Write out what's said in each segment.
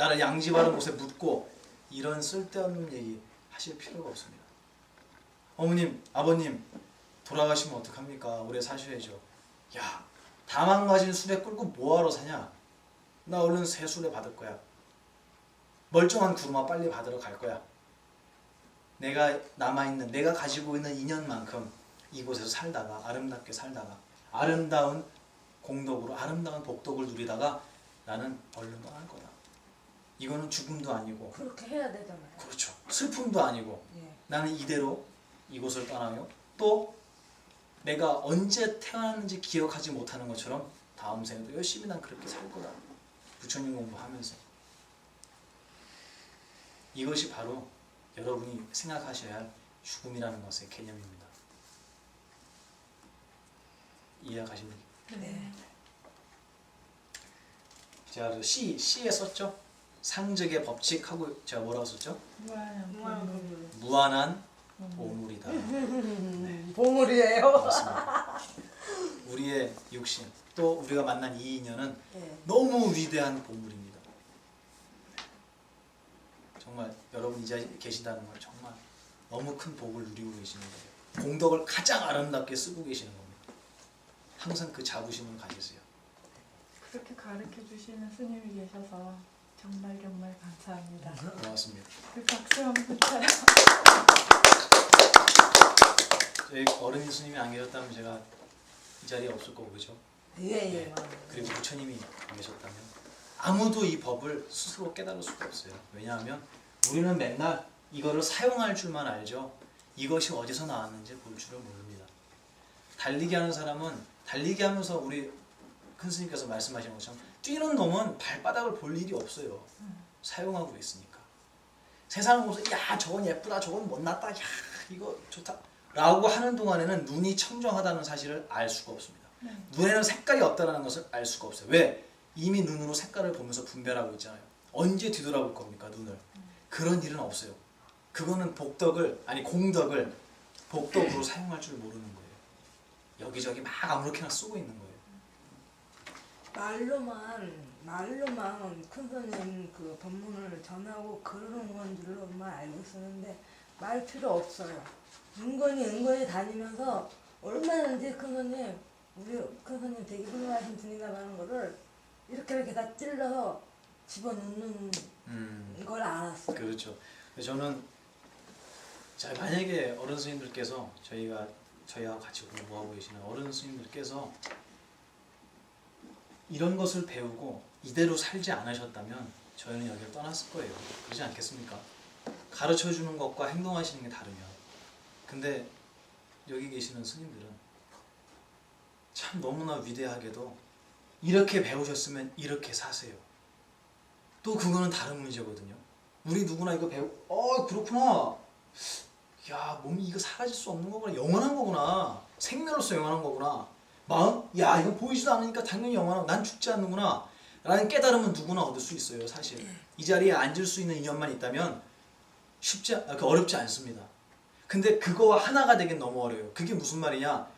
나를 양지바른 곳에 묻고 이런 쓸데없는 얘기 하실 필요가 없습니다. 어머님, 아버님 돌아가시면 어떡합니까? 오래 사셔야죠. 야, 다 망가진 수레 끌고 뭐하러 사냐? 나 얼른 새 수레 받을 거야. 멀쩡한 구루마 빨리 받으러 갈 거야. 내가 남아있는, 내가 가지고 있는 인연만큼 이곳에서 살다가 아름답게 살다가 아름다운 공덕으로 아름다운 복덕을 누리다가 나는 얼른 떠날 거다. 이거는 죽음도 아니고 그렇게 해야 되잖아요. 그렇죠. 슬픔도 아니고 예. 나는 이대로 이곳을 떠나요. 또 내가 언제 태어났는지 기억하지 못하는 것처럼 다음 생에도 열심히 난 그렇게 살 거다. 부처님 공부하면서. 이것이 바로 여러분이 생각하셔야 할 죽음이라는 것의 개념입니다. 이해가십니까? 네. 제가 시에 썼죠? 상적의 법칙하고 제가 뭐라고 썼죠? 무한한 보물이다. 네. 보물이에요. 맞습니다. 우리의 육신 또 우리가 만난 이 인연은 네. 너무 위대한 보물입니다. 정말 여러분 이 자리에 계시다는 걸 정말 너무 큰 복을 누리고 계시는 거예요. 공덕을 가장 아름답게 쓰고 계시는 겁니다. 항상 그 자부심을 가지세요. 그렇게 가르쳐 주시는 스님이 계셔서 정말 감사합니다. 고맙습니다. 그 박수 한번 쳐요. 저희 어른 스님이 안 계셨다면 제가 이 자리에 없을 거고 그죠? 예, 예. 그리고 부처님이 안 계셨다면 아무도 이 법을 스스로 깨달을 수가 없어요. 왜냐하면 우리는 맨날 이거를 사용할 줄만 알죠. 이것이 어디서 나왔는지 볼 줄을 모릅니다. 달리기 하는 사람은 달리기 하면서 우리 큰 스님께서 말씀하신 것처럼 뛰는 놈은 발바닥을 볼 일이 없어요. 사용하고 있으니까. 세상을 보면서 야 저건 예쁘다 저건 못났다 야 이거 좋다 라고 하는 동안에는 눈이 청정하다는 사실을 알 수가 없습니다. 눈에는 색깔이 없다는 것을 알 수가 없어요. 왜? 이미 눈으로 색깔을 보면서 분별하고 있잖아요. 언제 뒤돌아볼 겁니까 눈을? 그런 일은 없어요. 그거는 복덕을 아니 공덕을 복덕으로 사용할 줄 모르는 거예요. 여기저기 막 아무렇게나 쓰고 있는 거예요. 말로만 큰 스님 그 법문을 전하고 그러는 건 줄로만 알고 있었는데 말 필요 없어요. 은근히 다니면서 얼마든지 큰 스님 우리 큰 스님 되게 훌륭하신 분이다 하는 거를 이렇게 다 찔러서 집어넣는 걸 알았어요. 그렇죠. 저는 자 만약에 어른 스님들께서 저희와 같이 공부하고 계시는 어른 스님들께서 이런 것을 배우고 이대로 살지 않으셨다면 저희는 여기를 떠났을 거예요. 그렇지 않겠습니까? 가르쳐주는 것과 행동하시는 게 다르면. 근데 여기 계시는 스님들은 참 너무나 위대하게도 이렇게 배우셨으면 이렇게 사세요. 또 그거는 다른 문제거든요. 우리 누구나 이거 그렇구나. 야, 몸이 이거 사라질 수 없는 거구나. 영원한 거구나. 생명으로서 영원한 거구나. 마음? 야, 이거 보이지도 않으니까 당연히 영원하고 난 죽지 않는구나. 라는 깨달음은 누구나 얻을 수 있어요, 사실. 이 자리에 앉을 수 있는 인연만 있다면 어렵지 않습니다. 근데 그거와 하나가 되긴 너무 어려워요. 그게 무슨 말이냐?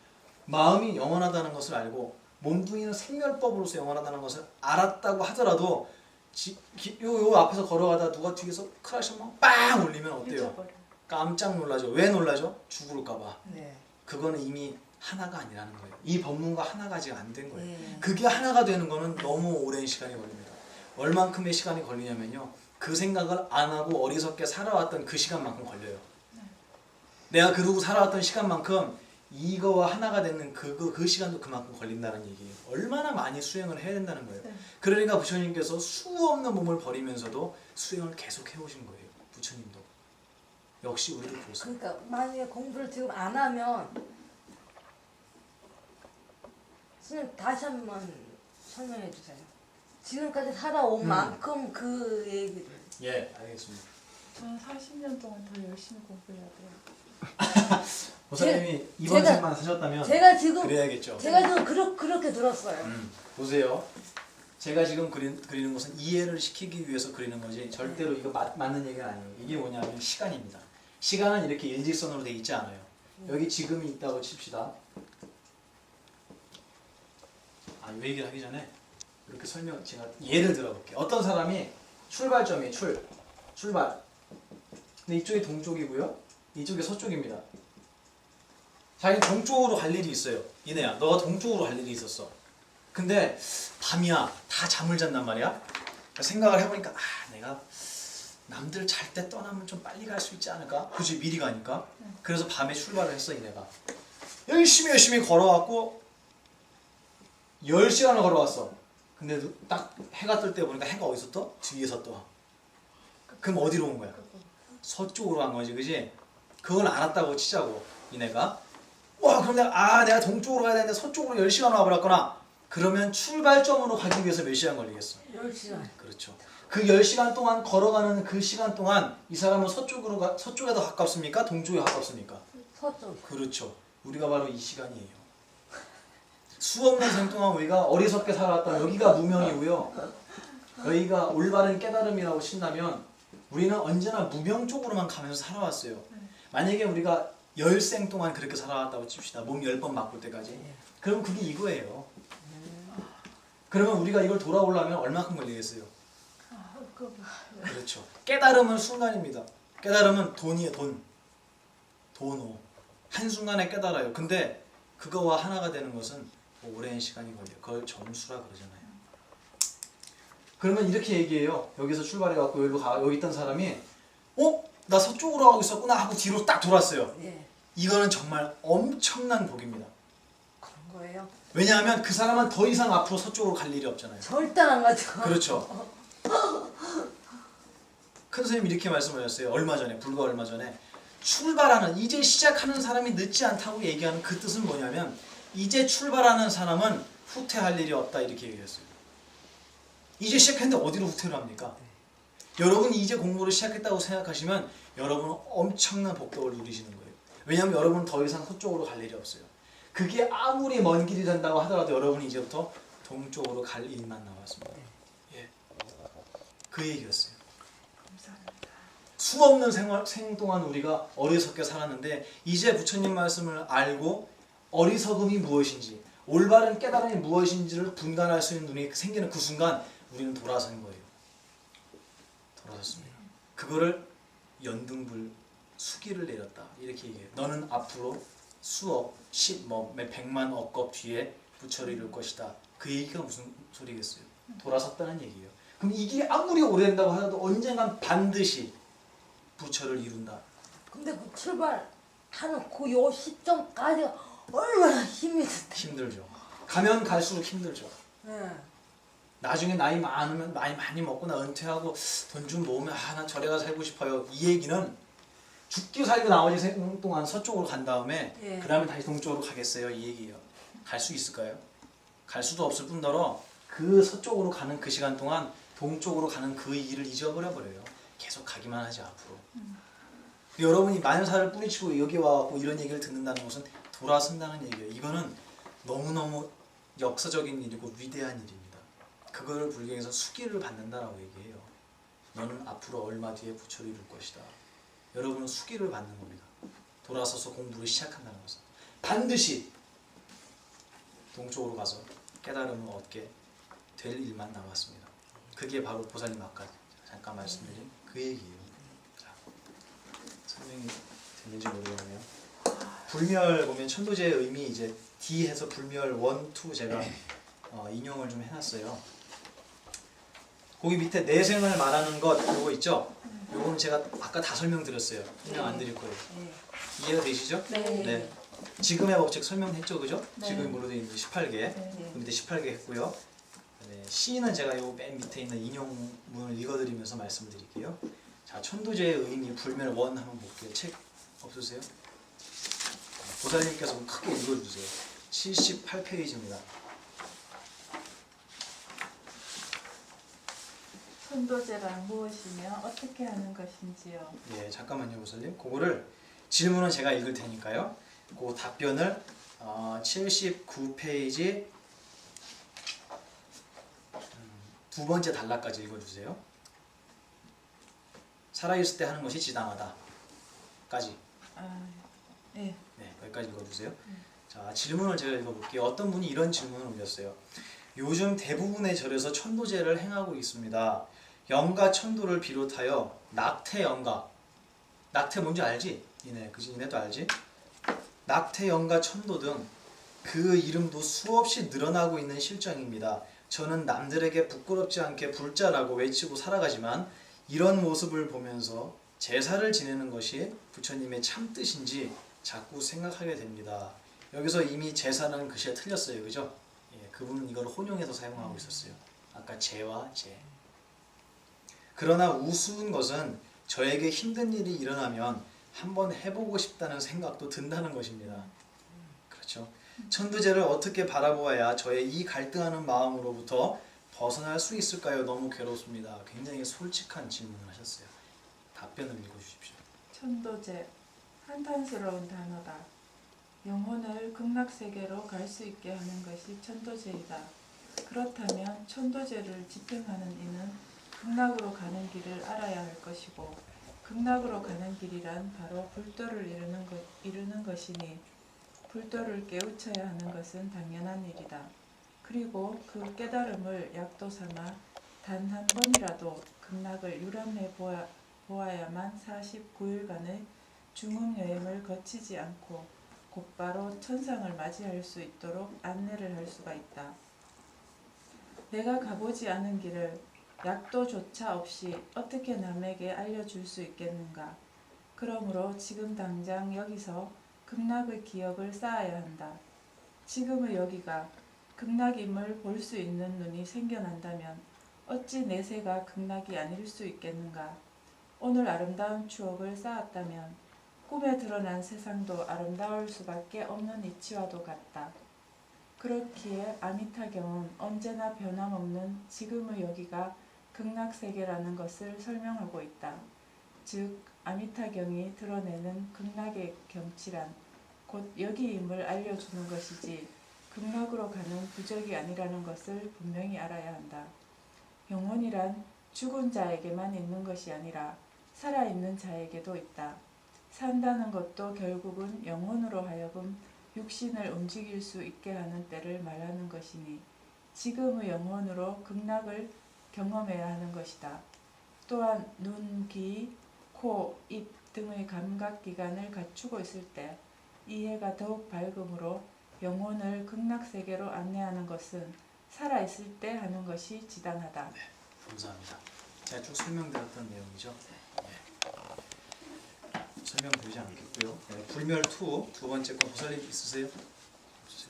마음이 영원하다는 것을 알고 몸뚱이는 생멸법으로서 영원하다는 것을 알았다고 하더라도 요 앞에서 걸어가다 누가 뒤에서 크라시만 빵 울리면 어때요? 잊어버려. 깜짝 놀라죠. 왜 놀라죠? 죽을까봐. 네. 그거는 이미 하나가 아니라는 거예요. 이 법문과 하나가 아직 안 된 거예요. 네. 그게 하나가 되는 거는 너무 오랜 시간이 걸립니다. 얼만큼의 시간이 걸리냐면요. 그 생각을 안 하고 어리석게 살아왔던 그 시간만큼 걸려요. 내가 그러고 살아왔던 시간만큼 이거와 하나가 되는 그 시간도 그만큼 걸린다는 얘기예요. 얼마나 많이 수행을 해야 된다는 거예요. 네. 그러니까 부처님께서 수 없는 몸을 버리면서도 수행을 계속 해오신 거예요. 부처님도. 역시 우리도 그렇습니다. 그러니까 만약에 공부를 지금 안 하면 스님 다시 한번 설명해 주세요. 지금까지 살아온 만큼 그 얘기를. 예, 알겠습니다. 저는 40년 동안 더 열심히 공부해야 돼요. 보살님이 이번 제가- 생만 사셨다면 제가 지금 그래야겠죠. 그렇게 들었어요. 보세요. 제가 지금 그리는 것은 이해를 시키기 위해서 그리는 거지 절대로 이거 맞는 얘기가 아니에요. 이게 뭐냐면 시간입니다. 시간은 이렇게 일직선으로 돼 있지 않아요. 여기 지금이 있다고 칩시다. 이 얘기를 하기 전에 이렇게 제가 예를 들어볼게요. 어떤 사람이 출발점이 출발. 근데 이쪽이 동쪽이고요. 이쪽이 서쪽입니다. 자기 동쪽으로 갈 일이 있어요. 이내야, 너가 동쪽으로 갈 일이 있었어. 근데 밤이야. 다 잠을 잤단 말이야. 그러니까 생각을 해보니까 내가 남들 잘 때 떠나면 좀 빨리 갈 수 있지 않을까? 그치, 미리 가니까. 그래서 밤에 출발을 했어, 이내가. 열심히 걸어왔고 10시간을 걸어왔어. 근데 딱 해가 뜰 때 보니까 해가 어디서 떠? 뒤에서 떠. 그럼 어디로 온 거야? 서쪽으로 간 거지, 그지? 그걸 알았다고 치자고, 이내가. 와, 그럼 내가 동쪽으로 가야 되는데 서쪽으로 10시간 와버렸구나. 그러면 출발점으로 가기 위해서 몇 시간 걸리겠어? 10시간. 그렇죠. 그 10시간 동안 걸어가는 그 시간 동안 이 사람은 서쪽에 더 가깝습니까? 동쪽에 가깝습니까? 서쪽. 그렇죠. 우리가 바로 이 시간이에요. 수없는 생 동안 우리가 어리석게 살아왔다. 여기가 무명이고요. 여기가 올바른 깨달음이라고 친다면 우리는 언제나 무명 쪽으로만 가면서 살아왔어요. 만약에 우리가 열생 동안 그렇게 살아왔다고 칩시다. 몸 10번 바꿀 때까지. 그럼 그게 이거예요. 그러면 우리가 이걸 돌아오려면 얼마큼 걸리겠어요? 그렇죠. 깨달음은 순간입니다. 깨달음은 돈이에요. 돈오. 한순간에 깨달아요. 근데 그거와 하나가 되는 것은 오랜 시간이 걸려요. 그걸 점수라 그러잖아요. 그러면 이렇게 얘기해요. 여기서 출발해갖고 여기 있던 사람이 나 서쪽으로 가고 있었구나 하고 뒤로 딱 돌았어요. 예. 이거는 정말 엄청난 복입니다. 그런 거예요. 왜냐하면 그 사람은 더 이상 앞으로 서쪽으로 갈 일이 없잖아요. 절대 안 가죠. 그렇죠. 큰 스님이 이렇게 말씀하셨어요. 불과 얼마 전에 출발하는, 이제 시작하는 사람이 늦지 않다고 얘기하는 그 뜻은 뭐냐면 이제 출발하는 사람은 후퇴할 일이 없다, 이렇게 얘기했어요. 이제 시작했는데 어디로 후퇴를 합니까? 여러분이 이제 공부를 시작했다고 생각하시면 여러분은 엄청난 복덕을 누리시는 거예요. 왜냐하면 여러분은 더 이상 서쪽으로 갈 일이 없어요. 그게 아무리 먼 길이 된다고 하더라도 여러분이 이제부터 동쪽으로 갈 일만 남았습니다. 예. 그 얘기였어요. 감사합니다. 수없는 생 동안 우리가 어리석게 살았는데 이제 부처님 말씀을 알고 어리석음이 무엇인지, 올바른 깨달음이 무엇인지를 분간할 수 있는 눈이 생기는 그 순간 우리는 돌아선 거예요. 돌아섰습니다. 그거를 연등불 수기를 내렸다, 이렇게 얘기해요. 너는 앞으로 수억, 백만 억겁 뒤에 부처를 이룰 것이다. 그 얘기가 무슨 소리겠어요? 돌아섰다는 얘기예요. 그럼 이게 아무리 오래된다고 하더라도 언젠간 반드시 부처를 이룬다. 근데 그 출발하는 그 요 시점까지가 얼마나 힘이 든다. 힘들죠. 가면 갈수록 힘들죠. 예. 나중에 나이 많이 먹고 나 은퇴하고 돈 좀 모으면 난 절에 가서 살고 싶어요. 이 얘기는 죽기 살고 나머지 생 동안 서쪽으로 간 다음에 예. 그 다음에 다시 동쪽으로 가겠어요, 이 얘기예요. 갈 수 있을까요? 갈 수도 없을 뿐더러 그 서쪽으로 가는 그 시간 동안 동쪽으로 가는 그 일을 잊어버려 버려요. 계속 가기만 하지 앞으로. 여러분이 만사를 뿌리치고 여기 와갖고 이런 얘기를 듣는다는 것은 돌아선다는 얘기예요. 이거는 너무너무 역사적인 일이고 위대한 일입니다. 그걸 불경에서 수기를 받는다라고 얘기해요. 너는 앞으로 얼마 뒤에 부처를 이룰 것이다. 여러분은 수기를 받는 겁니다. 돌아서서 공부를 시작한다는 것은 반드시 동쪽으로 가서 깨달음을 얻게 될 일만 남았습니다. 그게 바로 보살님 아까 잠깐 말씀드린 그 얘기예요. 자, 설명이 됐는지 모르겠네요. 불멸 보면 천도제의 의미 이제 D 해서 불멸 1, 2 제가 인용을 좀 해놨어요. 거기 밑에 내생을 말하는 것 요거 있죠? 요거는 제가 아까 다 설명드렸어요. 설명 안 드릴 거예요. 예. 이해가 되시죠? 네. 지금의 법칙 설명했죠, 그죠? 네. 지금 뭐로 되어 있는지 18개. 네. 그 밑에 18개 했고요. 네, C는 제가 요 맨 밑에 있는 인용문을 읽어드리면서 말씀드릴게요. 자, 천도제의 의미 불멸 1 한번 볼게요. 책 없으세요? 보살님께서 크게 읽어주세요. 78페이지입니다. 천도제란 무엇이며 어떻게 하는 것인지요? 예, 잠깐만요, 보살님. 그거를 질문은 제가 읽을 테니까요. 그 답변을 79페이지 두 번째 단락까지 읽어주세요. 살아있을 때 하는 것이 지당하다까지. 예. 네, 거기까지 읽어주세요. 자, 질문을 제가 읽어볼게요. 어떤 분이 이런 질문을 올렸어요. 요즘 대부분의 절에서 천도제를 행하고 있습니다. 영가 천도를 비롯하여 낙태 영가, 낙태 뭔지 알지? 니네, 그지? 니네도 알지? 낙태 영가 천도 등 그 이름도 수없이 늘어나고 있는 실정입니다. 저는 남들에게 부끄럽지 않게 불자라고 외치고 살아가지만 이런 모습을 보면서 제사를 지내는 것이 부처님의 참 뜻인지 자꾸 생각하게 됩니다. 여기서 이미 제사라는 글씨가 틀렸어요. 그죠? 예, 그분은 이걸 혼용해서 사용하고 있었어요. 아까 제와 제. 그러나 우스운 것은 저에게 힘든 일이 일어나면 한번 해보고 싶다는 생각도 든다는 것입니다. 그렇죠? 천도제를 어떻게 바라보아야 저의 이 갈등하는 마음으로부터 벗어날 수 있을까요? 너무 괴롭습니다. 굉장히 솔직한 질문을 하셨어요. 답변을 읽어주십시오. 천도제, 한탄스러운 단어다. 영혼을 극락세계로 갈 수 있게 하는 것이 천도제이다. 그렇다면 천도제를 집행하는 이는 극락으로 가는 길을 알아야 할 것이고, 극락으로 가는 길이란 바로 불도를 이루는 것이니 불도를 깨우쳐야 하는 것은 당연한 일이다. 그리고 그 깨달음을 약도 삼아 단 한 번이라도 극락을 유람해 보아야만 49일간의 중음여행을 거치지 않고 곧바로 천상을 맞이할 수 있도록 안내를 할 수가 있다. 내가 가보지 않은 길을 약도조차 없이 어떻게 남에게 알려줄 수 있겠는가? 그러므로 지금 당장 여기서 극락의 기억을 쌓아야 한다. 지금의 여기가 극락임을 볼 수 있는 눈이 생겨난다면 어찌 내세가 극락이 아닐 수 있겠는가? 오늘 아름다운 추억을 쌓았다면 꿈에 드러난 세상도 아름다울 수밖에 없는 이치와도 같다. 그렇기에 아미타경은 언제나 변함없는 지금의 여기가 극락세계라는 것을 설명하고 있다. 즉 아미타경이 드러내는 극락의 경치란 곧 여기임을 알려주는 것이지 극락으로 가는 부적이 아니라는 것을 분명히 알아야 한다. 영혼이란 죽은 자에게만 있는 것이 아니라 살아있는 자에게도 있다. 산다는 것도 결국은 영혼으로 하여금 육신을 움직일 수 있게 하는 때를 말하는 것이니 지금의 영혼으로 극락을 경험해야 하는 것이다. 또한 눈, 귀, 코, 입 등의 감각기관을 갖추고 있을 때 이해가 더욱 밝음으로 영혼을 극락세계로 안내하는 것은 살아있을 때 하는 것이 지당하다. 네, 감사합니다. 제가 쭉 설명드렸던 내용이죠. 설명드리지 않겠고요. 네, 불멸 2 두 번째 거 보살님 있으세요?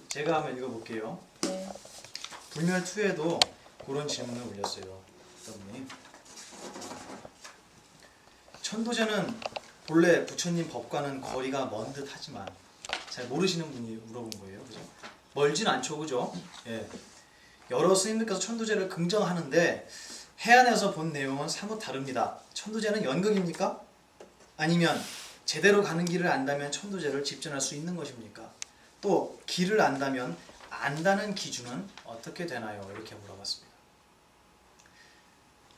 제가 한번 읽어볼게요. 네. 불멸 2에도 그런 질문을 올렸어요. 여러분이 천도제는 본래 부처님 법과는 거리가 먼 듯하지만 잘 모르시는 분이 물어본 거예요. 그죠? 멀진 않죠, 그죠? 예. 여러 스님들께서 천도제를 긍정하는데 해안에서 본 내용은 사뭇 다릅니다. 천도제는 연극입니까? 아니면 제대로 가는 길을 안다면 천도제를 집전할 수 있는 것입니까? 또 길을 안다면 안다는 기준은 어떻게 되나요? 이렇게 물어봤습니다.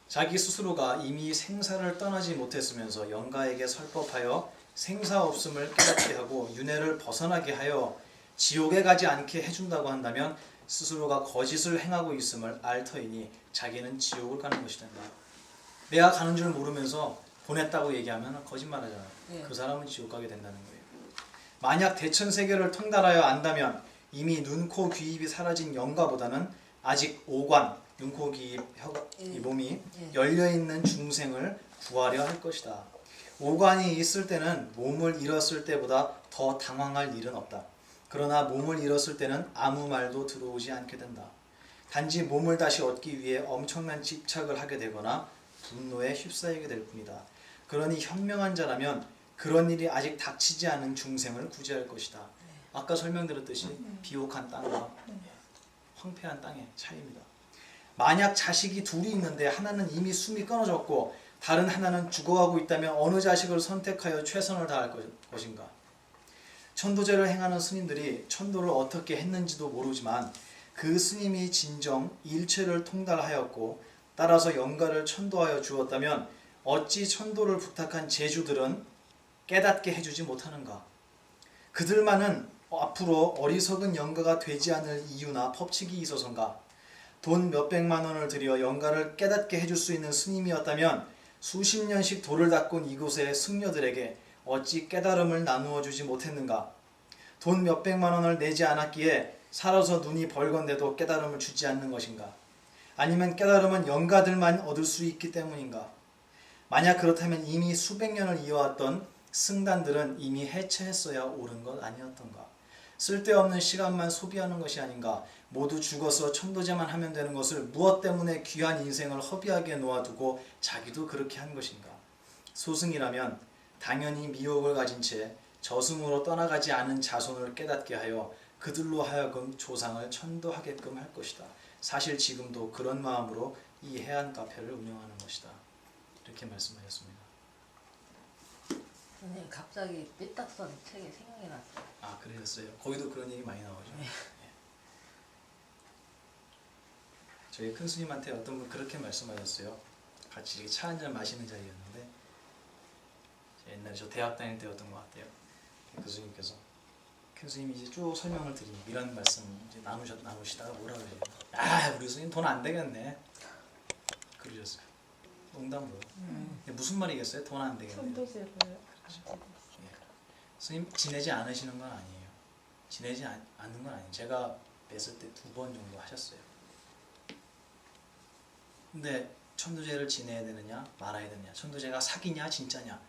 자기 스스로가 이미 생사를 떠나지 못했으면서 영가에게 설법하여 생사 없음을 깨닫게 하고 윤회를 벗어나게 하여 지옥에 가지 않게 해준다고 한다면 스스로가 거짓을 행하고 있음을 알 터이니 자기는 지옥을 가는 것이 된다. 내가 가는 줄 모르면서 보냈다고 얘기하면 거짓말하잖아요. 네. 그 사람은 지옥 가게 된다는 거예요. 만약 대천세계를 통달하여 안다면 이미 눈, 코, 귀, 입이 사라진 영가보다는 아직 오관, 눈, 코, 귀, 입, 혀가, 이 몸이 열려있는 중생을 구하려 할 것이다. 오관이 있을 때는 몸을 잃었을 때보다 더 당황할 일은 없다. 그러나 몸을 잃었을 때는 아무 말도 들어오지 않게 된다. 단지 몸을 다시 얻기 위해 엄청난 집착을 하게 되거나 분노에 휩싸이게 될 뿐이다. 그러니 현명한 자라면 그런 일이 아직 닥치지 않은 중생을 구제할 것이다. 아까 설명드렸듯이 비옥한 땅과 황폐한 땅의 차이입니다. 만약 자식이 둘이 있는데 하나는 이미 숨이 끊어졌고 다른 하나는 죽어가고 있다면 어느 자식을 선택하여 최선을 다할 것인가? 천도제를 행하는 스님들이 천도를 어떻게 했는지도 모르지만 그 스님이 진정 일체를 통달하였고 따라서 영가를 천도하여 주었다면 어찌 천도를 부탁한 제주들은 깨닫게 해주지 못하는가? 그들만은 앞으로 어리석은 영가가 되지 않을 이유나 법칙이 있어서인가? 돈 몇백만 원을 들여 영가를 깨닫게 해줄 수 있는 스님이었다면 수십 년씩 돌을 닦은 이곳의 승려들에게 어찌 깨달음을 나누어 주지 못했는가? 돈 몇백만 원을 내지 않았기에 살아서 눈이 벌건대도 깨달음을 주지 않는 것인가? 아니면 깨달음은 영가들만 얻을 수 있기 때문인가? 만약 그렇다면 이미 수백 년을 이어왔던 승단들은 이미 해체했어야 옳은 것 아니었던가? 쓸데없는 시간만 소비하는 것이 아닌가? 모두 죽어서 천도제만 하면 되는 것을 무엇 때문에 귀한 인생을 허비하게 놓아두고 자기도 그렇게 한 것인가? 소승이라면 당연히 미혹을 가진 채 저승으로 떠나가지 않은 자손을 깨닫게 하여 그들로 하여금 조상을 천도하게끔 할 것이다. 사실 지금도 그런 마음으로 이 해안 카페를 운영하는 것이다. 이렇게 말씀하셨습니다. 선생님 갑자기 삐딱선 책이 생각이 났어요. 아, 그러셨어요? 거기도 그런 얘기 많이 나오죠. 네. 예. 저희 큰 스님한테 어떤 분 그렇게 말씀하셨어요. 같이 이렇게 차 한잔 마시는 자리였는데 옛날에 저 대학 다닐 때였던 것 같아요. 그 스님께서 큰 스님이 이제 쭉 설명을 드리니 이런 말씀 이제 나누시다가 뭐라 그래요? 아, 우리 스님 돈 안 되겠네. 그러셨어요. 농담으로. 근데 무슨 말이겠어요? 돈 안 되겠네. 천도제를 예. 스님 지내지 않으시는 건 아니에요. 지내지 않는 건 아니에요. 제가 뵀을 때 2번 정도 하셨어요. 근데 천도제를 지내야 되느냐 말아야 되느냐, 천도제가 사기냐 진짜냐,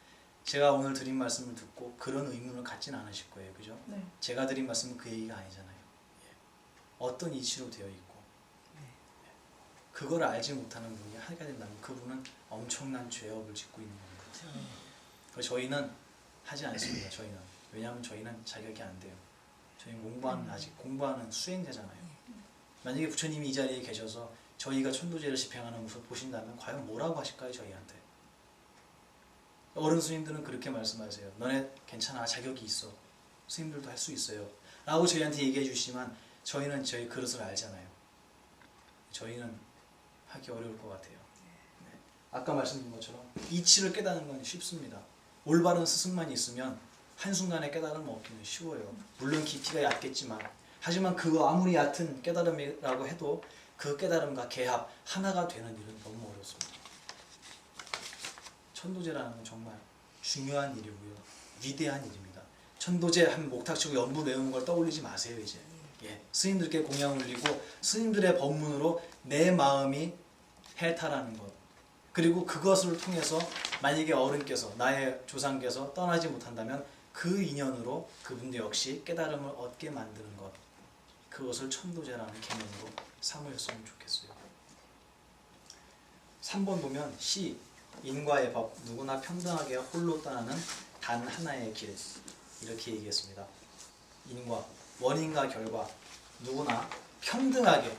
제가 오늘 드린 말씀을 듣고 그런 의문을 갖진 않으실 거예요. 그죠? 네. 제가 드린 말씀은 그 얘기가 아니잖아요. 예. 어떤 이치로 되어 있고 그걸 알지 못하는 분이 하게 된다면 그분은 엄청난 죄업을 짓고 있는 겁니다. 그래서 저희는 하지 않습니다. 저희는. 왜냐하면 저희는 자격이 안 돼요. 저희는 공부하는, 아직 공부하는 수행자잖아요. 만약에 부처님이 이 자리에 계셔서 저희가 천도제를 집행하는 모습 보신다면 과연 뭐라고 하실까요? 저희한테. 어른 스님들은 그렇게 말씀하세요. 너네 괜찮아, 자격이 있어. 스님들도 할 수 있어요. 라고 저희한테 얘기해 주시지만 저희는 저희 그릇을 알잖아요. 저희는 하기 어려울 것 같아요. 네. 아까 말씀드린 것처럼 이치를 깨닫는 건 쉽습니다. 올바른 스승만 있으면 한순간에 깨달음 얻기는 쉬워요. 물론 깊이가 얕겠지만, 하지만 그거 아무리 얕은 깨달음이라고 해도 그 깨달음과 개합 하나가 되는 일은 너무 어렵습니다. 천도제라는 건 정말 중요한 일이고요. 위대한 일입니다. 천도제 하면 목탁치고 연부 외우는 걸 떠올리지 마세요. 이제 예, 스님들께 공양 올리고 스님들의 법문으로 내 마음이 해탈하는 것, 그리고 그것을 통해서 만약에 어른께서, 나의 조상께서 떠나지 못한다면 그 인연으로 그분들 역시 깨달음을 얻게 만드는 것, 그것을 천도제라는 개념으로 삼으셨으면 좋겠어요. 3번 보면 시, 인과의 법, 누구나 평등하게 홀로 떠나는 단 하나의 길, 이렇게 얘기했습니다. 인과, 원인과 결과, 누구나 평등하게,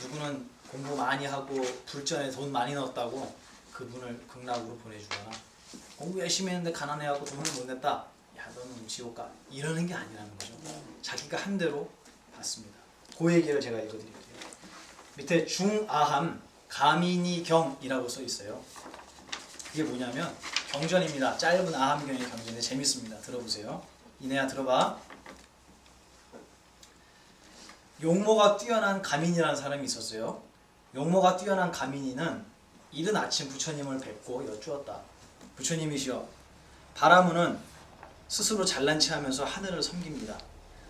누구는 공부 많이 하고 불전에 돈 많이 넣었다고 그분을 극락으로 보내주거나, 공부 열심히 했는데 가난해갖고 돈을 못 냈다, 야 너는 지옥 가, 이러는 게 아니라는 거죠. 자기가 한 대로 받습니다. 그 얘기를 제가 읽어드릴게요. 밑에 중아함 가민이경이라고 써 있어요. 이게 뭐냐면 경전입니다. 짧은 아함경의 경전인데 재밌습니다. 들어보세요. 이내야 들어봐. 용모가 뛰어난 가민이라는 사람이 있었어요. 용모가 뛰어난 가민이는 이른 아침 부처님을 뵙고 여쭈었다. 부처님이시여, 바라무는 스스로 잘난 체하면서 하늘을 섬깁니다.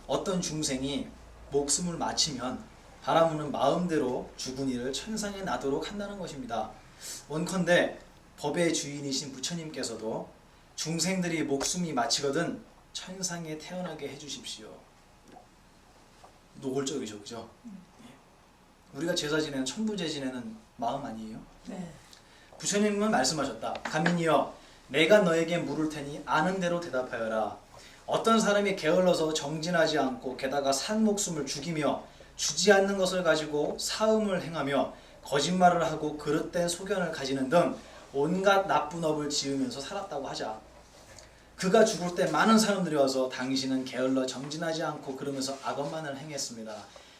어떤 중생이 목숨을 마치면 바라무는 마음대로 죽은 이를 천상에 나도록 한다는 것입니다. 원컨대 법의 주인이신 부처님께서도 중생들이 목숨이 마치거든 천상에 태어나게 해주십시오. 노골적이죠, 그죠? 우리가 제사 지내는, 천부제 지내는 마음 아니에요? 네. 부처님은 말씀하셨다. 가민이여, 내가 너에게 물을 테니 아는 대로 대답하여라. 어떤 사람이 게을러서 정진하지 않고 게다가 산 목숨을 죽이며 주지 않는 것을 가지고 사음을 행하며 거짓말을 하고 그릇된 소견을 가지는 등 온갖 나쁜 업을 지으면서 살았다고 하자. 그가 죽을 때 많은 사람들이 와서 당신은 게을러 정진하지 않고 그러면서 악업만을 행했습니다.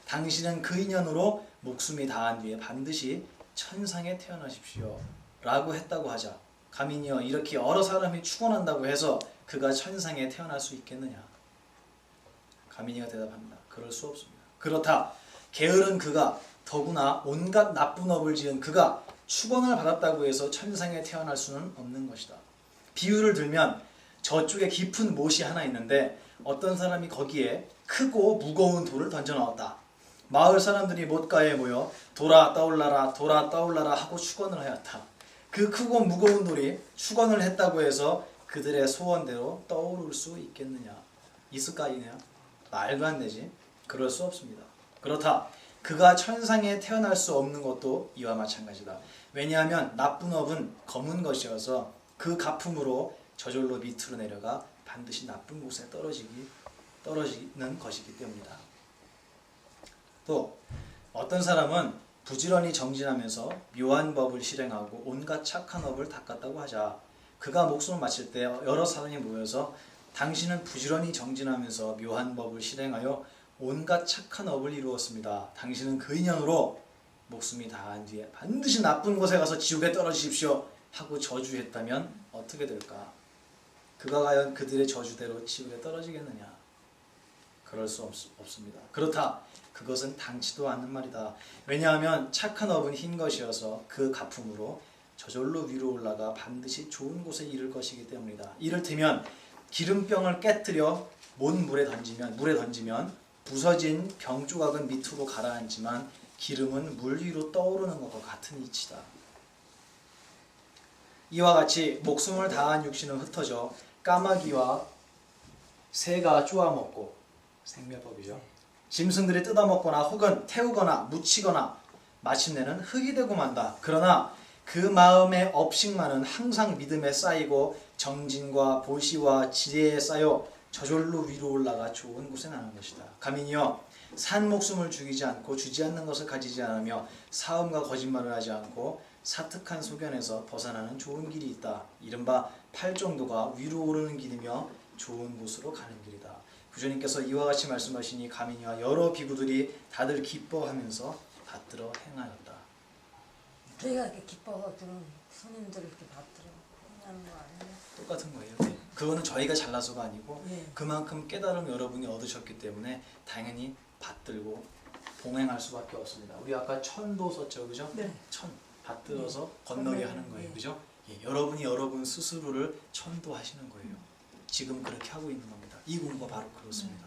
당신은 그 인연으로 목숨이 다한 뒤에 반드시 천상에 태어나십시오 라고 했다고 하자. 가민이여, 이렇게 여러 사람이 축원한다고 해서 그가 천상에 태어날 수 있겠느냐? 가민이가 대답합니다. 그럴 수 없습니다. 그렇다. 게으른 그가 더구나 온갖 나쁜 업을 지은 그가 축원을 받았다고 해서 천상에 태어날 수는 없는 것이다. 비유를 들면 저쪽에 깊은 못이 하나 있는데 어떤 사람이 거기에 크고 무거운 돌을 던져 넣었다. 마을 사람들이 못가에 모여 돌아 떠올라라 돌아 떠올라라 하고 축원을 하였다. 그 크고 무거운 돌이 축원을 했다고 해서 그들의 소원대로 떠오를 수 있겠느냐? 있을까이냐? 말도 안 되지. 그럴 수 없습니다. 그렇다. 그가 천상에 태어날 수 없는 것도 이와 마찬가지다. 왜냐하면 나쁜 업은 검은 것이어서 그 가품으로 저절로 밑으로 내려가 반드시 나쁜 곳에 떨어지는 것이기 때문이다. 또 어떤 사람은 부지런히 정진하면서 묘한 법을 실행하고 온갖 착한 업을 닦았다고 하자. 그가 목숨을 마칠 때 여러 사람이 모여서 당신은 부지런히 정진하면서 묘한 법을 실행하여 온갖 착한 업을 이루었습니다. 당신은 그 인연으로 목숨이 다한 뒤에 반드시 나쁜 곳에 가서 지옥에 떨어지십시오 하고 저주했다면 어떻게 될까? 그가 과연 그들의 저주대로 지옥에 떨어지겠느냐? 그럴 수 없습니다. 그렇다. 그것은 당치도 않는 말이다. 왜냐하면 착한 업은 흰 것이어서 그 가품으로 저절로 위로 올라가 반드시 좋은 곳에 이를 것이기 때문이다. 이를테면 기름병을 깨뜨려 물에 던지면 부서진 병 조각은 밑으로 가라앉지만 기름은 물 위로 떠오르는 것과 같은 이치다. 이와 같이 목숨을 다한 육신은 흩어져 까마귀와 새가 쪼아먹고 생멸법이죠. 짐승들이 뜯어먹거나 혹은 태우거나 묻히거나 마침내는 흙이 되고 만다. 그러나 그 마음의 업식만은 항상 믿음에 쌓이고 정진과 보시와 지혜에 쌓여 저절로 위로 올라가 좋은 곳에 나는 것이다. 가민이여, 산 목숨을 죽이지 않고 주지 않는 것을 가지지 않으며 사음과 거짓말을 하지 않고 사특한 소견에서 벗어나는 좋은 길이 있다. 이른바 팔정도가 위로 오르는 길이며 좋은 곳으로 가는 길이다. 부처님께서 이와 같이 말씀하시니 가민이와 여러 비구들이 다들 기뻐하면서 받들어 행하였다. 저희가 이렇게 기뻐서 들은 스님들 이렇게 받들어 행하는 거 아니에요? 똑같은 거예요. 그거는 저희가 잘나서가 아니고 예. 그만큼 깨달음 여러분이 얻으셨기 때문에 당연히 받들고 봉행할 수밖에 없습니다. 우리 아까 천도 썼죠, 그죠? 네. 천 받들어서 건너게 하는 거예요, 예. 그죠? 예, 여러분이 여러분 스스로를 천도하시는 거예요. 지금 그렇게 하고 있는 겁니다. 이 공부가 바로 그렇습니다.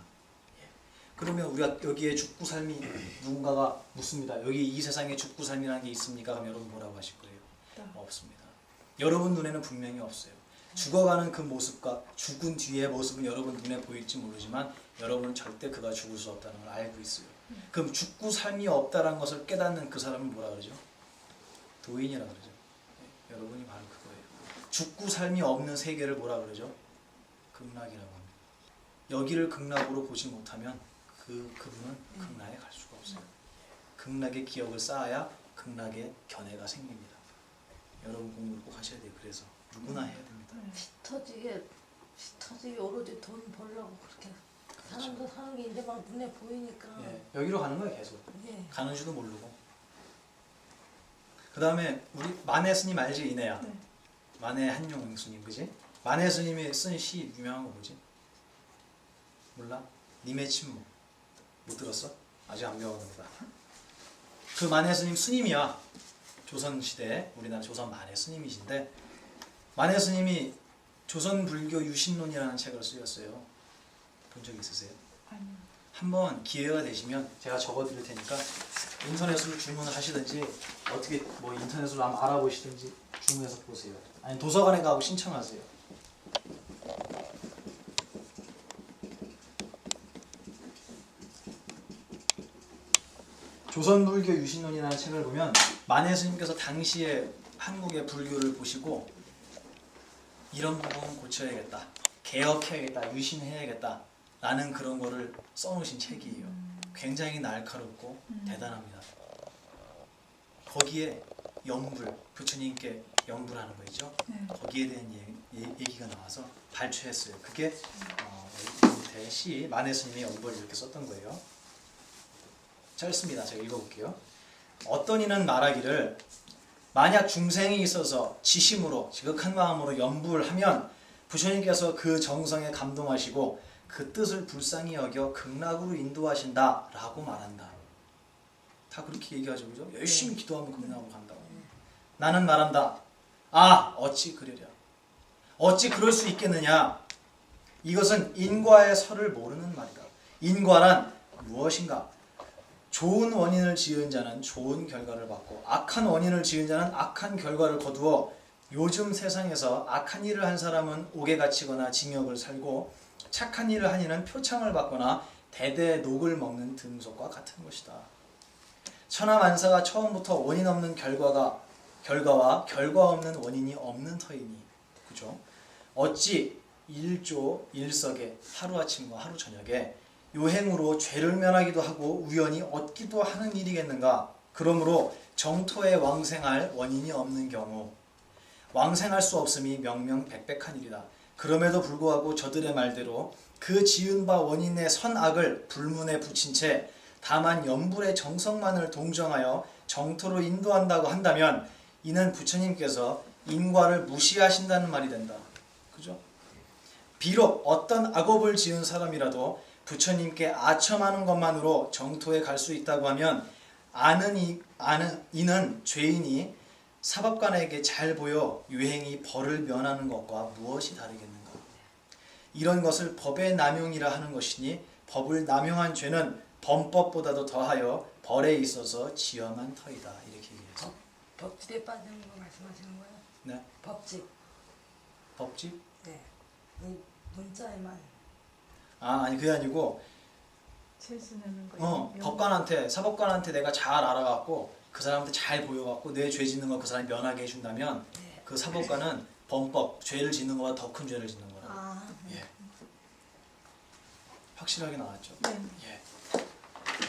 예. 그러면 우리가 여기에 죽고 삶이 누군가가 묻습니다. 여기 이 세상에 죽고 삶이라는 게 있습니까? 그럼 여러분 뭐라고 하실 거예요? 없습니다. 여러분 눈에는 분명히 없어요. 죽어가는 그 모습과 죽은 뒤의 모습은 여러분 눈에 보일지 모르지만 여러분은 절대 그가 죽을 수 없다는 걸 알고 있어요. 그럼 죽고 삶이 없다는 것을 깨닫는 그 사람은 뭐라 그러죠? 도인이라 그러죠. 네, 여러분이 바로 그거예요. 죽고 삶이 없는 세계를 뭐라 그러죠? 극락이라고 합니다. 여기를 극락으로 보지 못하면 그분은 극락에 갈 수가 없어요. 극락의 기억을 쌓아야 극락의 견해가 생깁니다. 여러분 공부를 꼭 하셔야 돼요. 그래서 누구나 해야 됩니다. 터지게 오로지 돈 벌려고 그렇게 사람도 사는 게 이제 막 눈에 보이니까. 예, 여기로 가는 거예요. 계속. 예. 가는 줄도 모르고. 그 다음에 우리 만해 스님 알지? 이내야. 네. 만해 한용 스님, 그지? 만해 스님이 쓴 시 유명한 거 뭐지? 몰라? 님의 침묵. 못 들었어? 아직 안 배웠나 보다. 그 만해 스님 스님이야. 조선시대 우리나라 조선 만해 스님이신데 만해 스님이 조선 불교 유신론이라는 책을 쓰셨어요. 본 적 있으세요? 아니요. 한번 기회가 되시면 제가 적어드릴 테니까 인터넷으로 주문을 하시든지 어떻게 뭐 인터넷으로 한번 알아보시든지 주문해서 보세요. 아니 도서관에 가고 신청하세요. 조선불교 유신론이라는 책을 보면 만해 스님께서 당시에 한국의 불교를 보시고 이런 부분은 고쳐야겠다, 개혁해야겠다, 유신해야겠다 라는 그런 거를 써놓으신 책이에요. 굉장히 날카롭고 대단합니다. 거기에 연불, 부처님께 연불하는 거 있죠? 네. 거기에 대한 얘기가 나와서 발췌했어요. 그게 밑에 시 만해 스님의 연불 이렇게 썼던 거예요. 짧습니다. 제가 읽어볼게요. 어떤 이는 말하기를 만약 중생이 있어서 지심으로 지극한 마음으로 연불하면 부처님께서 그 정성에 감동하시고 그 뜻을 불쌍히 여겨 극락으로 인도하신다 라고 말한다. 다 그렇게 얘기하죠, 그죠? 열심히 기도하면 금나고 간다고. 나는 말한다. 아, 어찌 그러랴. 어찌 그럴 수 있겠느냐. 이것은 인과의 설을 모르는 말이다. 인과란 무엇인가? 좋은 원인을 지은 자는 좋은 결과를 받고 악한 원인을 지은 자는 악한 결과를 거두어 요즘 세상에서 악한 일을 한 사람은 옥에 갇히거나 징역을 살고 착한 일을 한 이는 표창을 받거나 대대 녹을 먹는 등속과 같은 것이다. 천하만사가 처음부터 원인 없는 결과와 결과 없는 원인이 없는 터이니, 그죠? 어찌 일조 일석에 하루아침과 하루 저녁에 요행으로 죄를 면하기도 하고 우연히 얻기도 하는 일이겠는가? 그러므로 정토에 왕생할 원인이 없는 경우 왕생할 수 없음이 명명백백한 일이다. 그럼에도 불구하고 저들의 말대로 그 지은 바 원인의 선악을 불문에 붙인 채 다만 염불의 정성만을 동정하여 정토로 인도한다고 한다면 이는 부처님께서 인과를 무시하신다는 말이 된다. 그죠? 비록 어떤 악업을 지은 사람이라도 부처님께 아첨하는 것만으로 정토에 갈 수 있다고 하면 이는 죄인이 사법관에게 잘 보여 유행이 벌을 면하는 것과 무엇이 다르겠는가? 이런 것을 법의 남용이라 하는 것이니 법을 남용한 죄는 범법보다도 더하여 벌에 있어서 지엄한 터이다. 이렇게 얘기해서 법집에 빠지는 거 말씀하시는 거예요? 네, 법집. 법집? 네. 이 문자에만. 아니 그게 아니고 실수내는 거. 법관한테 사법관한테 내가 잘 알아갖고 그 사람한테 잘 보여갖고 내 죄 짓는 거 그 사람이 면하게 해준다면 네. 그 사법관은 범법 죄를 짓는 거보다 더 큰 죄를 짓는 거라. 아, 예. 확실하게 나왔죠. 네. 예.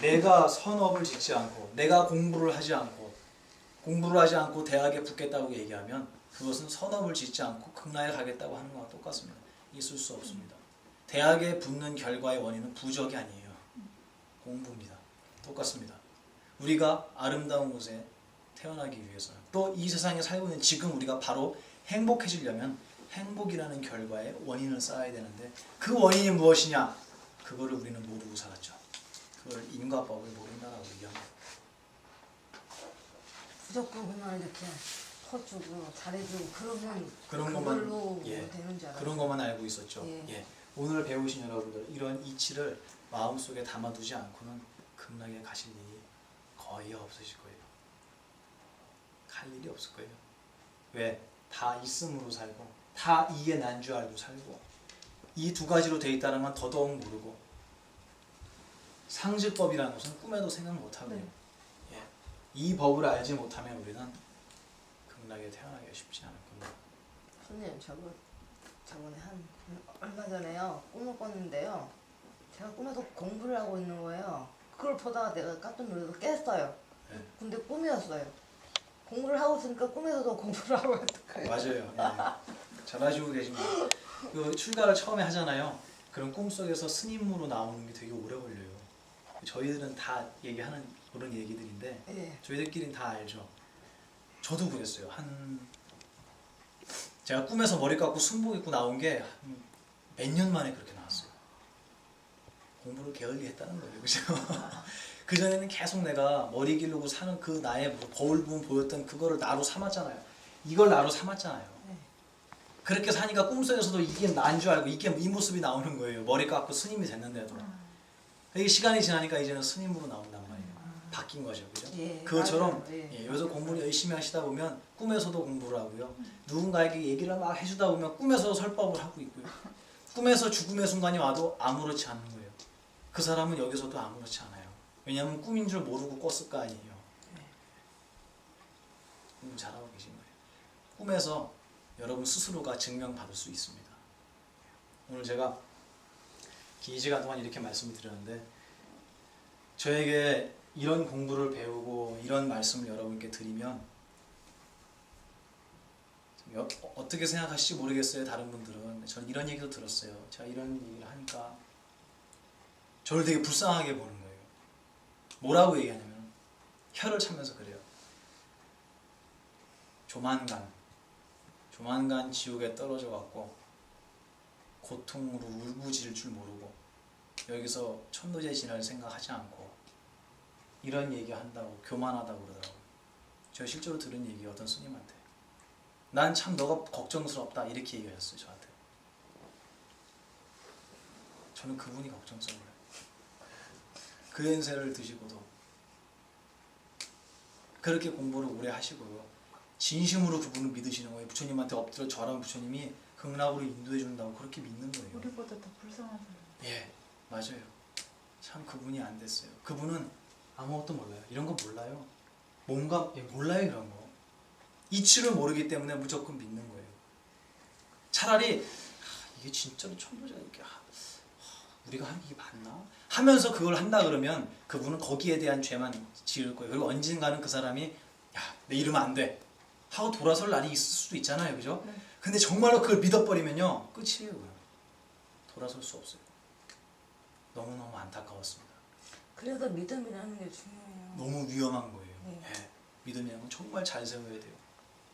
내가 선업을 짓지 않고 내가 공부를 하지 않고 대학에 붙겠다고 얘기하면 그것은 선업을 짓지 않고 극락에 가겠다고 하는 거와 똑같습니다. 있을 수 없습니다. 대학에 붙는 결과의 원인은 부적이 아니에요. 공부입니다. 똑같습니다. 우리가 아름다운 곳에 태어나기 위해서 또 이 세상에 살고 있는 지금 우리가 바로 행복해지려면 행복이라는 결과의 원인을 쌓아야 되는데 그 원인이 무엇이냐? 그거를 우리는 모르고 살았죠. 그걸 인과법을 모른다라고 얘기합니다. 무조건 그냥 이렇게 퍼주고 잘해주고 그러면 그런 그걸로 것만 되는 줄 알았어요. 그런 것만 알고 있었죠. 예. 오늘 배우신 여러분들 이런 이치를 마음속에 담아두지 않고는 극락에 가실 일이 거의 없으실 거예요. 갈 일이 없을 거예요. 왜? 다 있음으로 살고 다 이게 난 줄 알고 살고 이 두 가지로 돼 있다는 건 더더욱 모르고 상식법이라는 것은 꿈에도 생각 못하고요. 네. 예. 이 법을 알지 못하면 우리는 극락에 태어나기가 쉽지 않을 겁니다. 선생님 저번에 얼마 전에요 꿈을 꿨는데요. 제가 꿈에서 공부를 하고 있는 거예요. 그걸 보다가 내가 깜짝 놀라서 깼어요. 네. 근데 꿈이었어요. 공부를 하고 있으니까 꿈에서도 공부를 하고 있는 거예요. 맞아요. 예. 잘하시고 계십니다. 그 출가를 처음에 하잖아요. 그럼 꿈속에서 스님으로 나오는 게 되게 오래 걸려요. 저희들은 다 얘기하는 그런 얘기들인데 예. 저희들끼리는 다 알죠. 저도 그랬어요. 제가 꿈에서 머리 감고 순복 입고 나온 게 몇 년 만에 그렇게 나왔어요. 공부를 게을리 했다는 거예요. 그죠? 그전에는 계속 내가 머리 기르고 사는 그 나의 거울 부분 보였던 그거를 나로 삼았잖아요. 이걸 나로 삼았잖아요. 네. 그렇게 사니까 꿈속에서도 이게 난 줄 알고 이게 이 모습이 나오는 거예요. 머리 감고 스님이 됐는데도. 이게 시간이 지나니까 이제는 스님으로 나온단 말이에요. 바뀐 거죠. 그죠? 예, 그것처럼 맞아요. 예. 여기서 공부를 열심히 하시다 보면 꿈에서도 공부를 하고요. 누군가에게 얘기를 막 해주다 보면 꿈에서도 설법을 하고 있고요. 꿈에서 죽음의 순간이 와도 아무렇지 않은 거예요. 그 사람은 여기서도 아무렇지 않아요. 왜냐하면 꿈인 줄 모르고 꿨을 거 아니에요. 공부 잘하고 계신 거예요. 꿈에서 여러분 스스로가 증명받을 수 있습니다. 오늘 제가 긴 시간 동안 이렇게 말씀을 드렸는데 저에게 이런 공부를 배우고 이런 말씀을 여러분께 드리면 어떻게 생각하실지 모르겠어요. 다른 분들은. 저는 이런 얘기도 들었어요. 제가 이런 얘기를 하니까 저를 되게 불쌍하게 보는 거예요. 뭐라고 얘기하냐면 혀를 차면서 그래요. 조만간 지옥에 떨어져 갖고 고통으로 울부짖을 줄 모르고 여기서 천도제 지날 생각하지 않고 이런 얘기 한다고 교만하다고 그러더라고요. 제가 실제로 들은 얘기 어떤 스님한테 난 참 너가 걱정스럽다 이렇게 얘기하셨어요 저한테. 저는 그분이 걱정스러워요. 그 연세를 드시고도 그렇게 공부를 오래 하시고요. 진심으로 그분을 믿으시는 거예요. 부처님한테 엎드려 절한 부처님이 극락으로 인도해 준다고 그렇게 믿는 거예요. 우리보다 더 불쌍한 사람. 예, 맞아요. 참 그분이 안 됐어요. 그분은 아무것도 몰라요. 이런 거 몰라요. 뭔가 몰라요 이런 거. 이치를 모르기 때문에 무조건 믿는 거예요. 차라리 이게 진짜로 천도제가 이렇게 우리가 하는 게 맞나? 하면서 그걸 한다 그러면 그분은 거기에 대한 죄만 지을 거예요. 그리고 언젠가는 그 사람이 야, 내 이러면 안 돼 하고 돌아설 날이 있을 수도 있잖아요. 그죠? 네. 근데 정말로 그걸 믿어버리면요. 끝이에요. 그냥. 돌아설 수 없어요. 너무너무 안타까웠습니다. 그래서 믿음이라는 게 중요해요. 너무 위험한 거예요. 네. 예. 믿음이라는 건 정말 잘 세워야 돼요.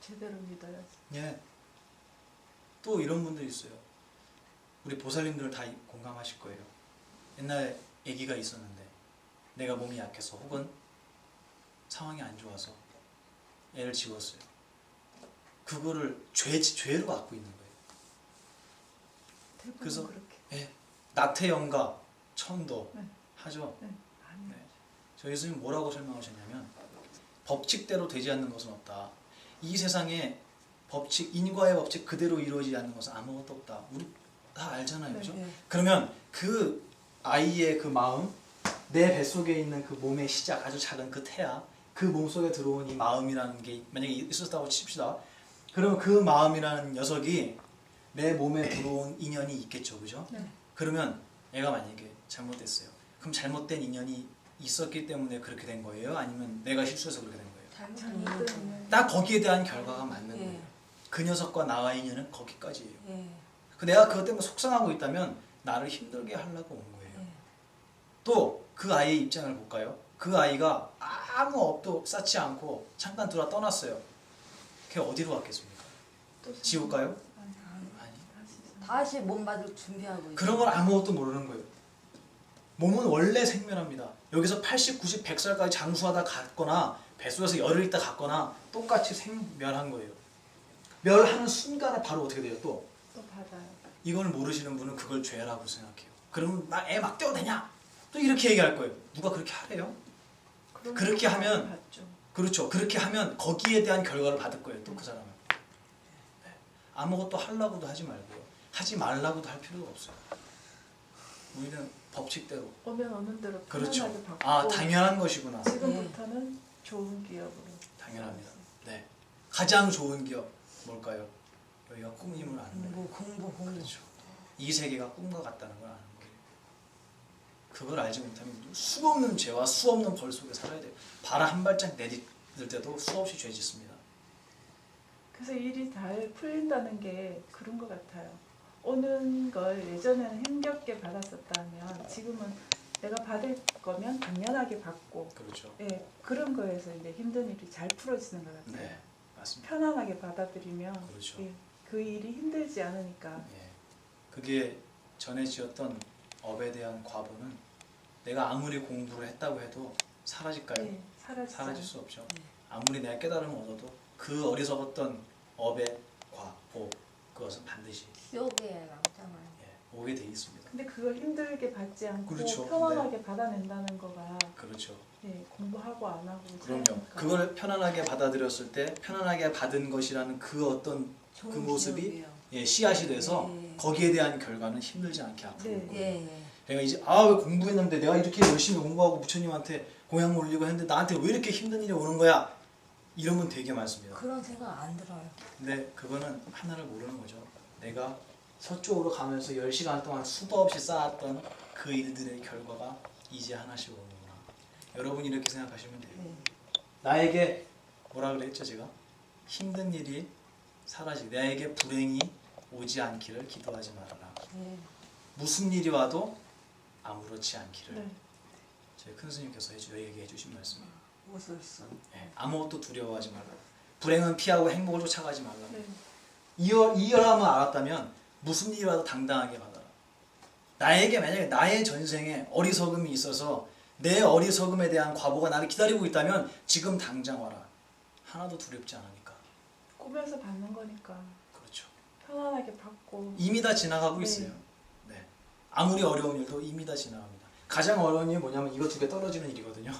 제대로 믿어야지. 예. 또 이런 분들 있어요. 우리 보살님들 다 공감하실 거예요. 옛날에 아기가 있었는데 내가 몸이 약해서 혹은 상황이 안 좋아서 애를 지웠어요. 그거를 죄로 갖고 있는 거예요. 대부분 그래서 그렇게. 예. 나태영가 천도 네. 하죠. 네. 아니요. 네. 저희 스님 뭐라고 설명하셨냐면 법칙대로 되지 않는 것은 없다. 이 세상에 법칙, 인과의 법칙 그대로 이루어지지 않는 것은 아무것도 없다. 우리 다 알잖아요. 네. 그죠? 네. 그러면 그 아이의 그 마음, 내 뱃속에 있는 그 몸의 시작, 아주 작은 그 태아, 그 몸속에 들어온 이 마음이라는 게 만약에 있었다고 칩시다. 그러면 그 마음이라는 녀석이 내 몸에 들어온 인연이 있겠죠. 그죠? 네. 그러면 애가 만약에 잘못됐어요. 그럼 잘못된 인연이 있었기 때문에 그렇게 된 거예요? 아니면 내가 실수해서 그렇게 된 거예요? 잘못된 딱 거기에 대한 결과가 맞는 예. 거예요. 그 녀석과 나와의 인연은 거기까지예요. 예. 그 내가 그것 때문에 속상하고 있다면 나를 힘들게 하려고 온 거예요. 예. 또 그 아이의 입장을 볼까요? 그 아이가 아무 업도 쌓지 않고 잠깐 들어와 떠났어요. 걔 어디로 갔겠습니까? 또 지옥 가요? 아니, 아니. 다시 다시 몸 받을 준비하고 있어요. 그런 걸 아무것도 모르는 거예요. 몸은 원래 생멸합니다. 여기서 80, 90, 100살까지 장수하다 갔거나 뱃속에서 열을 있다 갔거나 똑같이 생멸한 거예요. 멸하는 순간에 바로 어떻게 돼요? 또 받아요. 이걸 모르시는 분은 그걸 죄라고 생각해요. 그러면 나 애 막 떼어도 되냐? 또 이렇게 얘기할 거예요. 누가 그렇게 하래요? 그런 그렇게 거 하면 받죠. 그렇죠. 그렇게 하면 거기에 대한 결과를 받을 거예요. 또 그 사람은. 네. 아무것도 하려고도 하지 말고요. 하지 말라고도 할 필요가 없어요. 우리는 법칙대로. 오면 오는 대로 그렇죠. 편안하게 받고 아, 당연한 것이구나. 지금부터는 좋은 기업으로. 당연합니다. 네. 가장 좋은 기업 뭘까요? 여기가 꿈임을 아는 거예요. 공부. 그렇죠. 이 세계가 꿈과 같다는 걸 아는 거예요. 그걸 알지 못하면 수없는 죄와 수없는 벌 속에 살아야 돼요. 발 한 발짝 내딛을 때도 수없이 죄 짓습니다. 그래서 일이 잘 풀린다는 게 그런 것 같아요. 오는 걸 예전에는 힘겹게 받았었다면 지금은 내가 받을 거면 당연하게 받고 그렇죠. 예, 그런 거에서 이제 힘든 일이 잘 풀어지는 것 같아요. 네, 맞습니다. 편안하게 받아들이면 그렇죠. 예, 그 일이 힘들지 않으니까 예. 그게 전에 지었던 업에 대한 과보는 내가 아무리 공부를 했다고 해도 사라질까요? 예, 사라질 수 없죠. 네. 아무리 내가 깨달음을 얻어도 그 어리석었던 업의 보 그것은 반드시 지옥에 남잖아요. 예, 오게 돼 있습니다. 근데 그걸 힘들게 받지 않고 그렇죠. 편안하게 받아낸다는 거가 그렇죠. 예, 공부하고 안 하고 그럼요. 차이니까. 그걸 편안하게 받아들였을 때 편안하게 받은 것이라는 그 어떤 그 좋은 모습이 기억이에요. 예, 씨앗이 돼서 예. 거기에 대한 결과는 힘들지 않게 앞으로 올 네. 거예요. 예. 내가 이제 왜 공부했는데 내가 이렇게 열심히 공부하고 부처님한테 공양 올리고 했는데 나한테 왜 이렇게 힘든 일이 오는 거야? 이러면 되게 많습니다. 그런 생각 안 들어요. 근데 그거는 하나를 모르는 거죠. 내가 서쪽으로 가면서 10시간 동안 수도 없이 쌓았던 그 일들의 결과가 이제 하나씩 오는구나. 여러분이 이렇게 생각하시면 돼요. 네. 나에게 뭐라 그랬죠 제가? 힘든 일이 사라지고 나에게 불행이 오지 않기를 기도하지 말아라. 네. 무슨 일이 와도 아무렇지 않기를 네. 저희 큰 스님께서 얘기해 주신 말씀이에요. 옷을 쓴. 예, 아무것도 두려워하지 말라. 불행은 피하고 행복을 쫓아가지 말라. 네. 이열함을 알았다면 무슨 일이 와도 당당하게 받아라. 나에게 만약에 나의 전생에 어리석음이 있어서 내 어리석음에 대한 과보가 나를 기다리고 있다면 지금 당장 와라. 하나도 두렵지 않으니까. 꿈에서 받는 거니까 그렇죠. 편안하게 받고. 이미 다 지나가고 네. 있어요. 네. 아무리 어려운 일도 이미 다 지나갑니다. 가장 어려운 일이 뭐냐면 이거 두 개 떨어지는 일이거든요.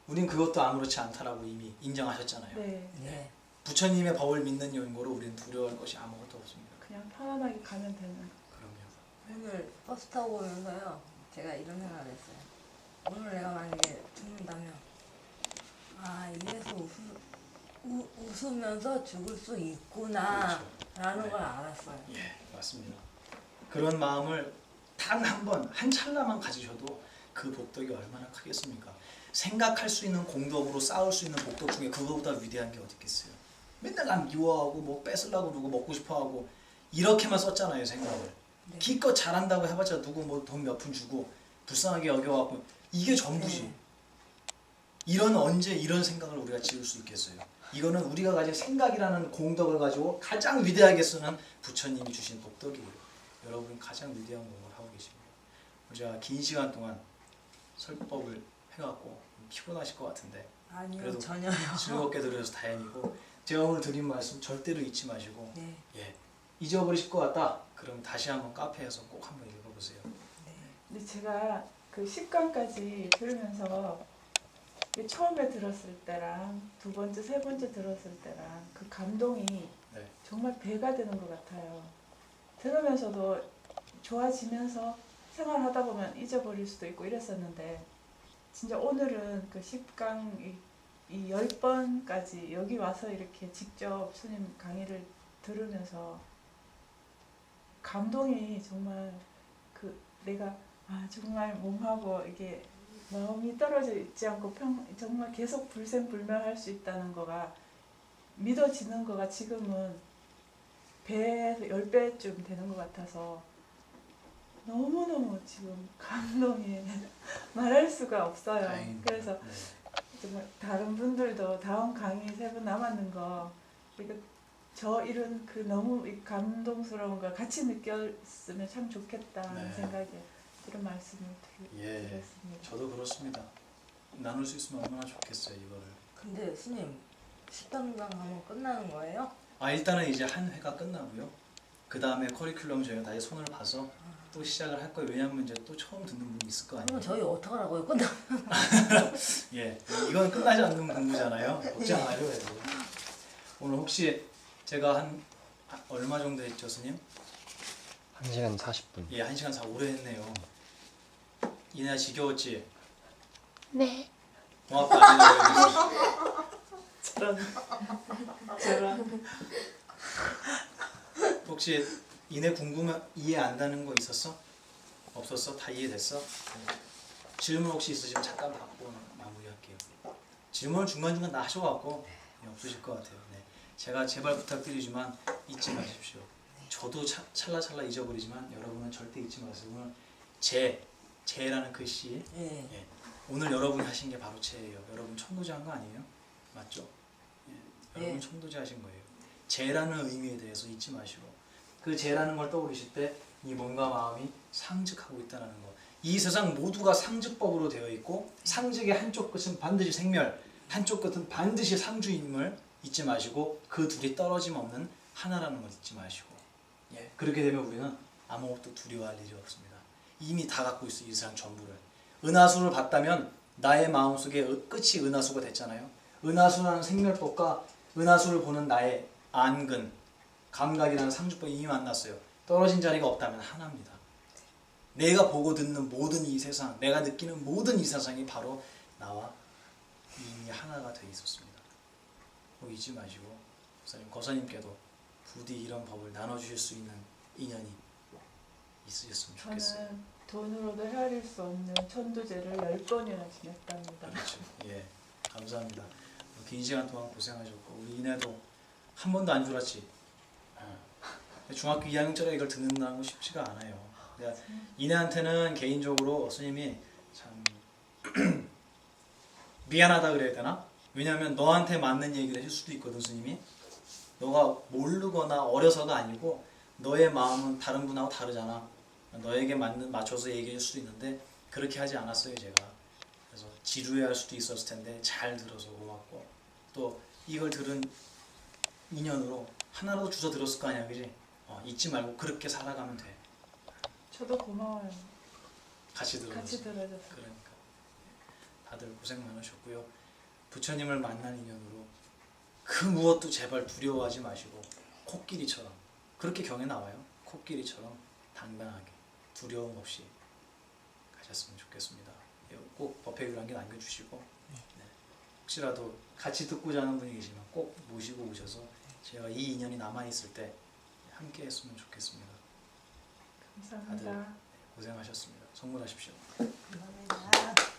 우린 그것도 아무렇지 않다라고 이미 인정하셨잖아요. 네. 네. 부처님의 법을 믿는 요인으로 우리는 두려워할 것이 아무것도 없습니다. 그냥 편안하게 가면 되는. 그럼요. 오늘 버스 타고 오면서요, 제가 이런 생각을 했어요. 오늘 내가 만약에 죽는다면, 아, 이래서 웃으면서 죽을 수 있구나, 라는 네. 걸 알았어요. 예, 맞습니다. 그런 마음을 단 한 번, 한 찰나만 가지셔도 그 복덕이 얼마나 크겠습니까? 생각할 수 있는 공덕으로 쌓을 수 있는 복덕 중에 그거보다 위대한 게 어디 있겠어요? 맨날 난 미워하고 뭐 뺏으려고 그러고 먹고 싶어하고 이렇게만 썼잖아요, 생각을. 네. 기껏 잘한다고 해봤자 누구 뭐 돈 몇 푼 주고 불쌍하게 여겨갖고 이게 전부지. 네. 언제 이런 생각을 우리가 지을 수 있겠어요? 이거는 우리가 가진 생각이라는 공덕을 가지고 가장 위대하게 쓰는 부처님이 주신 복덕이에요. 여러분은 가장 위대한 공을 하고 계십니다. 제가 긴 시간 동안 설법을 해갖고 피곤하실 것 같은데 아니요, 그래도 전혀요. 즐겁게 들으셔서 다행이고, 제가 오늘 드린 말씀 절대로 잊지 마시고, 네. 예, 잊어버리실 것 같다? 그럼 다시 한번 카페에서 꼭 한번 읽어보세요. 근데 제가 그 10강까지 들으면서 처음에 들었을 때랑 두 번째, 세 번째 들었을 때랑 그 감동이 네. 정말 배가 되는 것 같아요. 들으면서도 좋아지면서 생활하다 보면 잊어버릴 수도 있고 이랬었는데, 진짜 오늘은 그 10강 이 10번까지 여기 와서 이렇게 직접 스님 강의를 들으면서 감동이 정말 그 내가 정말 몸하고 이게 마음이 떨어져 있지 않고 정말 계속 불생불멸할 수 있다는 거가 믿어지는 거가 지금은 배에서 10배쯤 되는 것 같아서 너무너무 지금 감동이 말할 수가 없어요. 다행입니다. 그래서 네. 정말 다른 분들도 다음 강의 3분 남았는 거 저 이런 그 너무 이 감동스러운 걸 같이 느꼈으면 참 좋겠다는 네. 생각에 이런 말씀을 예, 드렸습니다. 저도 그렇습니다. 나눌 수 있으면 얼마나 좋겠어요, 이거를. 근데 스님, 10단강 하면 끝나는 거예요? 일단은 이제 한 회가 끝나고요. 그 다음에 커리큘럼 저희가 다시 손을 봐서 또 시작을 할 거예요. 왜냐하면 이제 또 처음 듣는 분이 있을 거 아니에요. 그러면 저희 어떡하라고요? 끝나? 예, 이건 끝나지 않는 공부잖아요. 걱정 안 해도 되고. 오늘 혹시 제가 얼마 정도 했죠, 스님? 1시간 40분. 예, 1시간 4 오래 했네요. 이내야 지겨웠지? 네. 고맙다. 저런 혹시 이내 이해 안 가는 거 있었어? 없었어? 다 이해됐어? 질문 혹시 있으시면 잠깐 받고 마무리할게요. 질문을 중간중간 다 하셔갖고 없으실 것 같아요. 네. 제가 제발 부탁드리지만 잊지 마십시오. 저도 찰나찰나 잊어버리지만 여러분은 절대 잊지 마세요. 오늘 제라는 글씨, 예. 예. 오늘 여러분이 하신 게 바로 제예요. 여러분 천도제 한 거 아니에요? 맞죠? 예. 여러분 네. 천도제 하신 거예요. 제라는 의미에 대해서 잊지 마시고, 그 제라는 걸 떠올리실 때 이 몸과 마음이 상즉하고 있다는 거. 이 세상 모두가 상즉법으로 되어 있고, 상즉의 한쪽 끝은 반드시 생멸, 한쪽 끝은 반드시 상주임을 잊지 마시고, 그 둘이 떨어짐 없는 하나라는 걸 잊지 마시고, 예. 그렇게 되면 우리는 아무것도 두려워할 일이 없습니다. 이미 다 갖고 있어, 이 세상 전부를. 은하수를 봤다면 나의 마음속에 끝이 은하수가 됐잖아요. 은하수라는 생멸법과 은하수를 보는 나의 안근, 감각이라는 상주법이 이미 만났어요. 떨어진 자리가 없다면 하나입니다. 내가 보고 듣는 모든 이 세상, 내가 느끼는 모든 이 세상이 바로 나와 이미 하나가 돼 있었습니다. 꼭 잊지 마시고 거사님께도 부디 이런 법을 나눠주실 수 있는 인연이 있으셨으면 좋겠어요. 저는 돈으로도 헤아릴 수 없는 천도제를 10번이나 지냈답니다. 그렇죠. 예, 감사합니다. 긴 시간 동안 고생하셨고, 우리 이내도 한 번도 안 졸았지. 중학교 2학년짜리 이걸 듣는다는 건 쉽지가 않아요. 내가 이내한테는 개인적으로 스님이 참 미안하다 그래야 되나? 왜냐하면 너한테 맞는 얘기를 해줄 수도 있거든, 스님이. 너가 모르거나 어려서가 아니고 너의 마음은 다른 분하고 다르잖아. 너에게 맞춰서 얘기해 줄 수도 있는데, 그렇게 하지 않았어요 제가. 그래서 지루해할 수도 있었을 텐데 잘 들어서 고맙고, 또 이걸 들은 인연으로 하나라도 주워 들었을 거 아니야, 그지? 잊지 말고 그렇게 살아가면 돼. 저도 고마워요. 같이 들어줘서. 같이 들어줘서. 그러니까 다들 고생 많으셨고요. 부처님을 만난 인연으로 그 무엇도 제발 두려워하지 마시고 코끼리처럼, 그렇게 경에 나와요. 코끼리처럼 당당하게 두려움 없이 가셨으면 좋겠습니다. 꼭 법회 유랑기 남겨주시고, 네. 혹시라도 같이 듣고자 하는 분이 계시면 꼭 모시고 오셔서 제가 이 인연이 남아있을 때 함께 했으면 좋겠습니다. 감사합니다. 고생하셨습니다. 성불하십시오. 감사합니다.